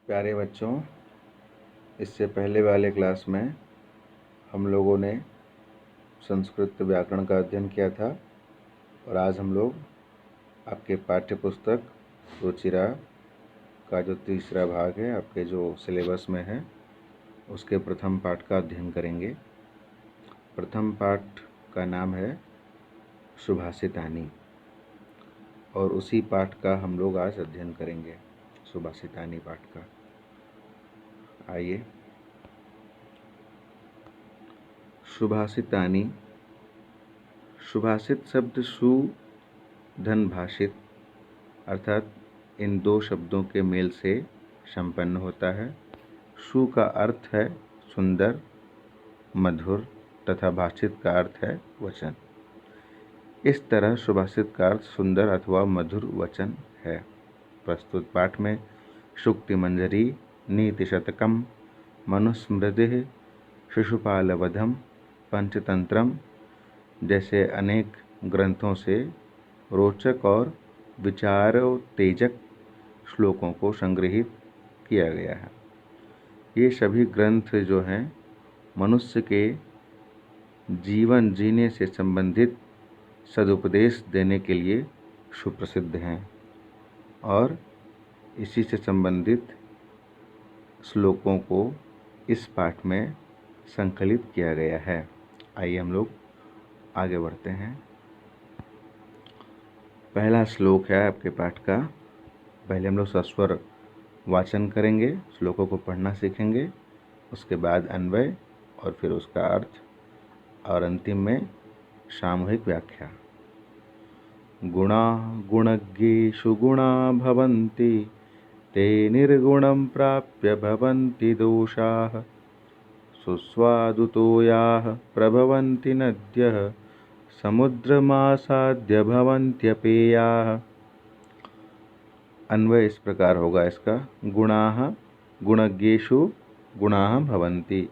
प्यारे बच्चों, इससे पहले वाले क्लास में हम लोगों ने संस्कृत व्याकरण का अध्ययन किया था और आज हम लोग आपके पाठ्य पुस्तक रुचिरा का जो तीसरा भाग है, आपके जो सिलेबस में है, उसके प्रथम पाठ का अध्ययन करेंगे। प्रथम पाठ का नाम है सुभाषितानी और उसी पाठ का हम लोग आज अध्ययन करेंगे, सुभाषितानी पाठ का। आइए। सुभाषितानी। सुभाषित शब्द सु धन भाषित अर्थात इन दो शब्दों के मेल से संपन्न होता है। सु का अर्थ है सुंदर, मधुर तथा भाषित का अर्थ है वचन। इस तरह सुभाषित का अर्थ सुंदर अथवा मधुर वचन है। प्रस्तुत पाठ में सूक्ति मंजरी, नीति शतकम, मनुस्मृति, शिशुपालवधम, पंचतंत्रम जैसे अनेक ग्रंथों से रोचक और विचारोत्तेजक श्लोकों को संग्रहित किया गया है। ये सभी ग्रंथ जो हैं मनुष्य के जीवन जीने से संबंधित सदुपदेश देने के लिए सुप्रसिद्ध हैं और इसी से संबंधित श्लोकों को इस पाठ में संकलित किया गया है। आइए हम लोग आगे बढ़ते हैं। पहला श्लोक है आपके पाठ का। पहले हम लोग सस्वर वाचन करेंगे, श्लोकों को पढ़ना सीखेंगे, उसके बाद अन्वय और फिर उसका अर्थ और अंतिम में सामूहिक व्याख्या। गुणा गुणज्ञेषु गुणा भवन्ति, ते निर्गुणं प्राप्य भवन्ति दोषाः। सुस्वादुतो याः प्रभवन्ति नद्यः, समुद्रमासाद्य भवन्त्यपेयाः। अन्वय इस प्रकार होगा इसका। गुणाः गुणज्ञेषु गुणाः भवन्ति,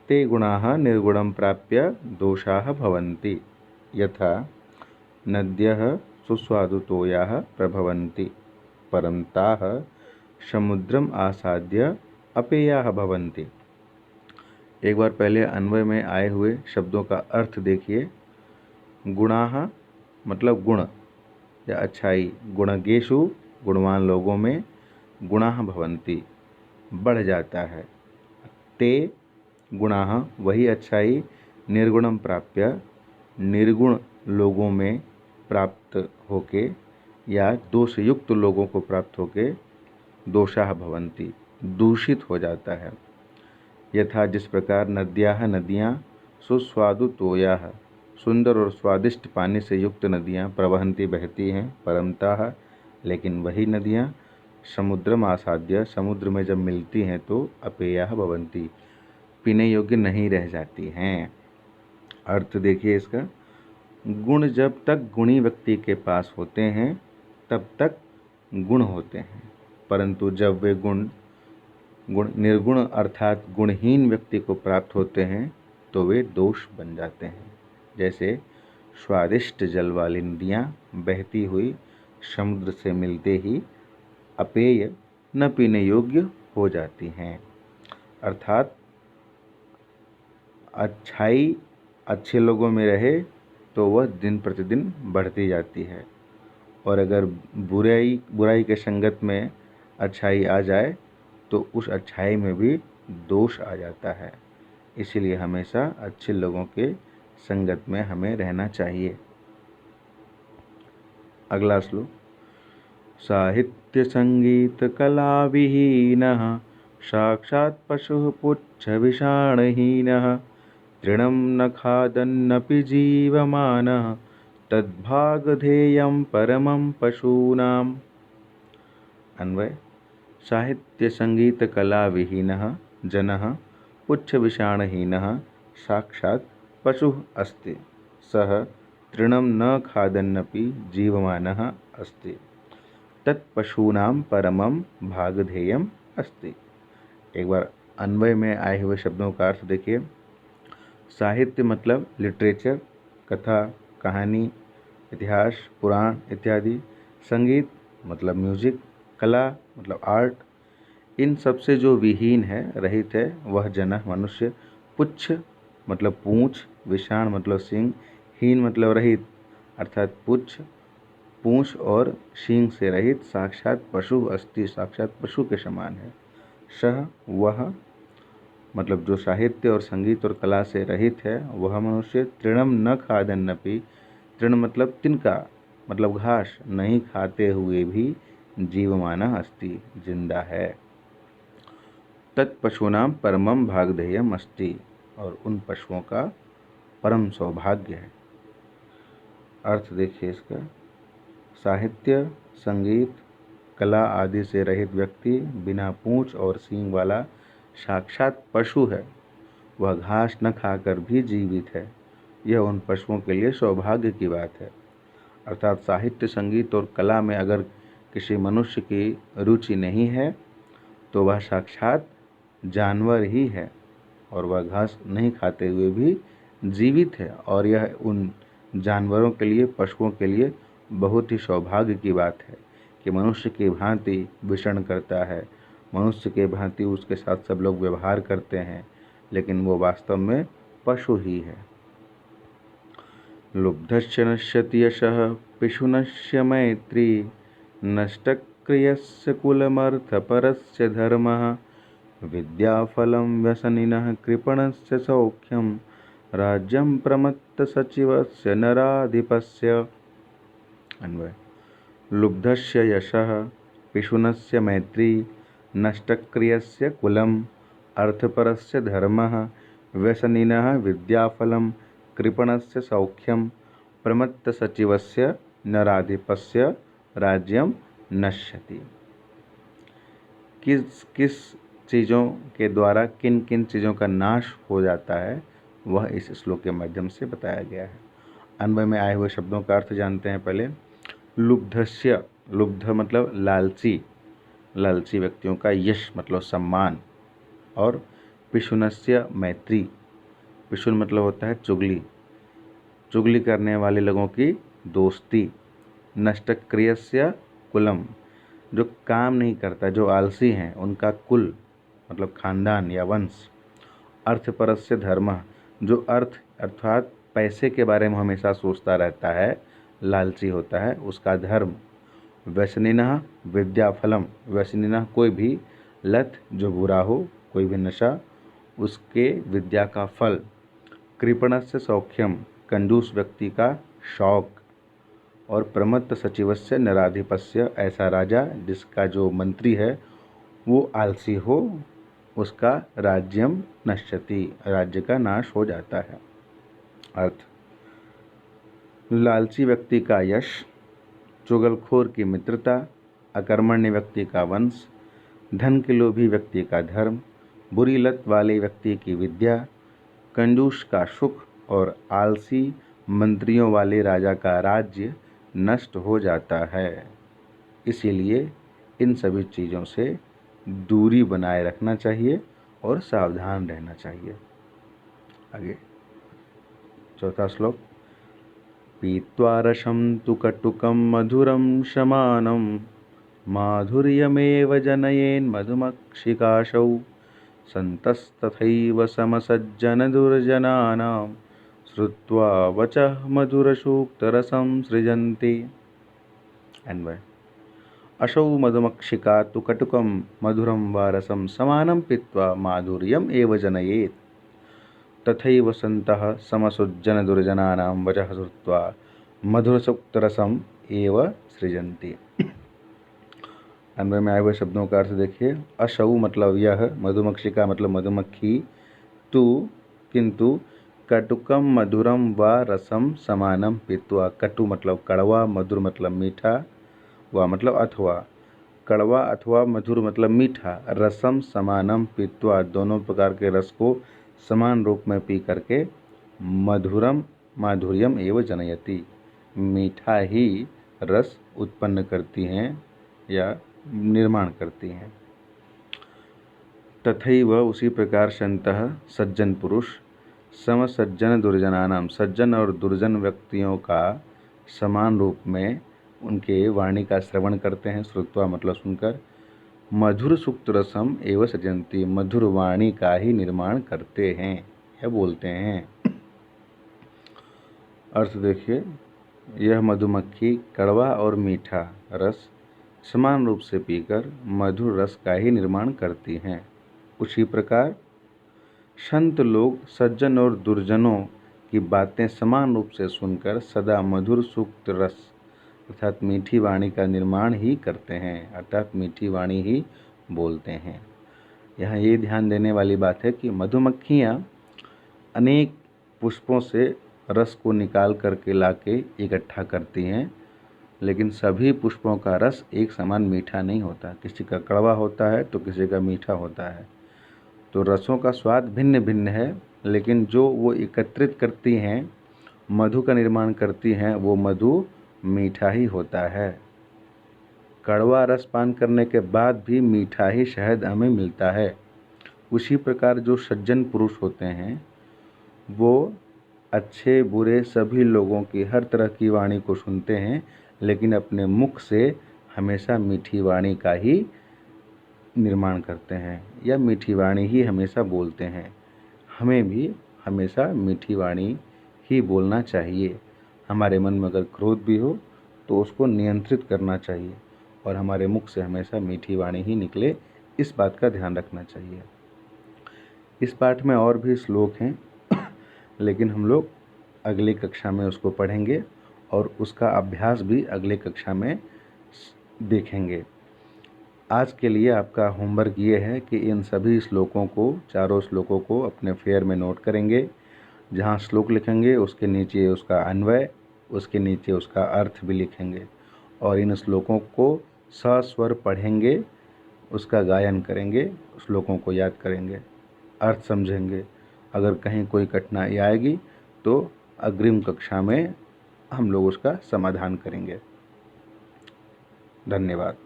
ते गुणाः निर्गुणं प्राप्य दोषाः भवन्ति। यथा नद्यः सुस्वादुतोयाः प्रभवन्ति, परं ताः समुद्रम आसाद्य अपेयाः भवन्ति। एक बार पहले अन्वय में आए हुए शब्दों का अर्थ देखिए। गुणाः मतलब गुण या अच्छाई। गुणज्ञेषु गुणवान लोगों में, गुणाः भवन्ति बढ़ जाता है। ते गुणाः वही अच्छाई, निर्गुणं प्राप्य निर्गुण लोगों में प्राप्त होके या दोषयुक्त लोगों को प्राप्त होके दोषाः भवन्ति दूषित हो जाता है। यथा जिस प्रकार नद्याः नदियाँ, सुस्वादुतोयाः सुंदर और स्वादिष्ट पानी से युक्त नदियाँ, प्रवहन्ति बहती हैं, परमताः लेकिन वही नदियाँ, समुद्रम आसाद्य समुद्र में जब मिलती हैं तो अपेयाः भवन्ति पीने योग्य नहीं रह जाती हैं। अर्थ देखिए इसका। गुण जब तक गुणी व्यक्ति के पास होते हैं तब तक गुण होते हैं, परंतु जब वे गुण निर्गुण अर्थात गुणहीन व्यक्ति को प्राप्त होते हैं तो वे दोष बन जाते हैं। जैसे स्वादिष्ट जल वाली नदियाँ बहती हुई समुद्र से मिलते ही अपेय न पीने योग्य हो जाती हैं। अर्थात अच्छाई अच्छे लोगों में रहे तो वह दिन प्रतिदिन बढ़ती जाती है, और अगर बुराई के संगत में अच्छाई आ जाए तो उस अच्छाई में भी दोष आ जाता है। इसीलिए हमेशा अच्छे लोगों के संगत में हमें रहना चाहिए। अगला श्लोक। साहित्य संगीत कला विहीनः, साक्षात् पशुः पुच्छ विषाणहीनः, तृणं न खादन्नपि जीवमानः, तद्भागधेयं परमं पशूनाम्। अन्वय। साहित्य संगीत कला विहीनः जनः पुच्छ विषाणहीनः साक्षात् पशुः अस्ति, सः तृणं न खादन्नपि जीवमानः अस्ति, तत्पशूनां परमं भागधेयम् अस्ति। एक बार अन्वय में आए हुए शब्दों का अर्थ देखिए। साहित्य मतलब लिटरेचर, कथा, कहानी, इतिहास, पुराण इत्यादि। संगीत मतलब म्यूजिक, कला मतलब आर्ट, इन सबसे जो विहीन है, रहित है, वह जनः मनुष्य, पुच्छ मतलब पूँछ, विषाण मतलब सिंह, हीन मतलब रहित अर्थात पुच्छ, पूँछ और सींग से रहित, साक्षात पशु अस्ति, साक्षात पशु के समान है। सह वह मतलब जो साहित्य और संगीत और कला से रहित है, वह मनुष्य तृणम न खादन्नपि, तृण मतलब तिनका मतलब घास नहीं खाते हुए भी जीवमानः अस्ति, जिंदा है। तत्पशूनां परमं भागधेयम् अस्ति, और उन पशुओं का परम सौभाग्य है। अर्थ देखिए इसका, साहित्य, संगीत, कला आदि से रहित व्यक्ति बिना पूंछ और सींग वाला साक्षात पशु है। वह घास न खाकर भी जीवित है। यह उन पशुओं के लिए सौभाग्य की बात है। अर्थात साहित्य, संगीत और कला में अगर किसी मनुष्य की रुचि नहीं है तो वह साक्षात जानवर ही है, और वह घास नहीं खाते हुए भी जीवित है। और यह उन जानवरों के लिए, पशुओं के लिए बहुत ही सौभाग्य की बात है कि मनुष्य की भांति विचरण करता है, मनुष्य के भांति उसके साथ सब लोग व्यवहार करते हैं, लेकिन वो वास्तव में पशु ही है। लुब्धस्य नश्यति यशः पिशुनस्य मैत्री, नष्टक्रियस्य कुलमर्थपरस्य धर्मः, विद्याफलं व्यसनिनः कृपणस्य सौख्यं, राज्यं प्रमत्तसचिवस्य नराधिपस्य। अन्वय। लुब्धस्य यशः पिशुनस्य मैत्री, नष्टक्रियस्य कुलम् अर्थपरस्य धर्मः, व्यसनिनः विद्याफलं कृपणस्य सौख्यं, प्रमत्तसचिवस्य नराधिपस्य राज्यं नश्यति। किस किस चीज़ों के द्वारा किन किन चीज़ों का नाश हो जाता है, वह इस श्लोक के माध्यम से बताया गया है। अन्वय में आए हुए शब्दों का अर्थ जानते हैं पहले। लुब्धस्य, लुब्ध मतलब लालची, लालची व्यक्तियों का, यश मतलब सम्मान, और पिशुनस्य मैत्री, पिशुन मतलब होता है चुगली, चुगली करने वाले लोगों की दोस्ती। नष्टक्रियस्य कुलम, जो काम नहीं करता, जो आलसी हैं, उनका कुल मतलब खानदान या वंश। अर्थपरस्य धर्म, जो अर्थ अर्थात पैसे के बारे में हमेशा सोचता रहता है, लालची होता है, उसका धर्म। व्यसनिनः विद्याफलम, व्यसनिनः कोई भी लत जो बुरा हो, कोई भी नशा, उसके विद्या का फल। कृपणस्य सौख्यम, कंजूस व्यक्ति का शौक। और प्रमत्त सचिवस्य नराधिपस्य, ऐसा राजा जिसका जो मंत्री है वो आलसी हो, उसका राज्यम नश्यति, राज्य का नाश हो जाता है। अर्थ, लालची व्यक्ति का यश, चुगलखोर की मित्रता, अकर्मण्य व्यक्ति का वंश, धन के लोभी व्यक्ति का धर्म, बुरी लत वाले व्यक्ति की विद्या, कंजूस का सुख, और आलसी मंत्रियों वाले राजा का राज्य नष्ट हो जाता है। इसीलिए इन सभी चीज़ों से दूरी बनाए रखना चाहिए और सावधान रहना चाहिए। आगे चौथा श्लोक। पीत्वा रसं तु कटुकं मधुरं शमानं, माधुर्यमेव जनयेन् मधुमक्षिकाशौ, सन्तस्तथैव समसज्जनदुर्जनानां, श्रुत्वा वचः मधुरसूक्तरसं सृजन्ति। अन्वय। असौ मधुमक्षिका तु कटुकं मधुरं वा रसं समानं पीत्वा माधुर्यम् एव जनयेत्, तथैव सन्तः समसुज्जनदुर्जनानां वचः श्रुत्वा मधुरसूक्तरसं एव सृजन्ति। अन्वय में आए हुए शब्दों का अर्थ देखिए। असौ मतलब यह, मधुमक्षिका मतलब मधुमक्खी, तु किंतु, कटुकम मधुरम व रसम समानम पीत्वा, कटु मतलब कड़वा, मधुर मतलब मीठा, व मतलब अथवा, कड़वा अथवा मधुर मतलब मीठा, रसम समानम पीत्वा, दोनों प्रकार के रस को समान रूप में पी करके, मधुरम माधुर्यम एवं जनयति, मीठा ही रस उत्पन्न करती हैं या निर्माण करती हैं। तथैव उसी प्रकार संतः सज्जन पुरुष, समसज्जन दुर्जनानाम, सज्जन और दुर्जन व्यक्तियों का समान रूप में उनके वाणी का श्रवण करते हैं, श्रुत्वा मतलब सुनकर, मधुर सुक्त रसम एवं सृजन्ति, मधुर वाणी का ही निर्माण करते हैं या बोलते हैं। अर्थ देखिए, यह मधुमक्खी कड़वा और मीठा रस समान रूप से पीकर मधुर रस का ही निर्माण करती हैं। उसी प्रकार संत लोग सज्जन और दुर्जनों की बातें समान रूप से सुनकर सदा मधुर सुक्त रस अर्थात मीठी वाणी का निर्माण ही करते हैं, अर्थात मीठी वाणी ही बोलते हैं। यहाँ ये ध्यान देने वाली बात है कि मधुमक्खियाँ अनेक पुष्पों से रस को निकाल करके लाके इकट्ठा करती हैं, लेकिन सभी पुष्पों का रस एक समान मीठा नहीं होता। किसी का कड़वा होता है तो किसी का मीठा होता है। तो रसों का स्वाद भिन्न भिन्न है, लेकिन जो वो एकत्रित करती हैं, मधु का निर्माण करती हैं, वो मधु मीठा ही होता है। कड़वा रस पान करने के बाद भी मीठा ही शहद हमें मिलता है। उसी प्रकार जो सज्जन पुरुष होते हैं वो अच्छे बुरे सभी लोगों की हर तरह की वाणी को सुनते हैं, लेकिन अपने मुख से हमेशा मीठी वाणी का ही निर्माण करते हैं या मीठी वाणी ही हमेशा बोलते हैं। हमें भी हमेशा मीठी वाणी ही बोलना चाहिए। हमारे मन में अगर क्रोध भी हो तो उसको नियंत्रित करना चाहिए और हमारे मुख से हमेशा मीठी वाणी ही निकले, इस बात का ध्यान रखना चाहिए। इस पाठ में और भी श्लोक हैं लेकिन हम लोग अगली कक्षा में उसको पढ़ेंगे और उसका अभ्यास भी अगले कक्षा में देखेंगे। आज के लिए आपका होमवर्क ये है कि इन सभी श्लोकों को, चारों श्लोकों को अपने फेयर में नोट करेंगे। जहाँ श्लोक लिखेंगे उसके नीचे उसका अन्वय, उसके नीचे उसका अर्थ भी लिखेंगे और इन श्लोकों को सस्वर पढ़ेंगे, उसका गायन करेंगे, श्लोकों को याद करेंगे, अर्थ समझेंगे। अगर कहीं कोई कठिनाई आएगी तो अग्रिम कक्षा में हम लोग उसका समाधान करेंगे। धन्यवाद।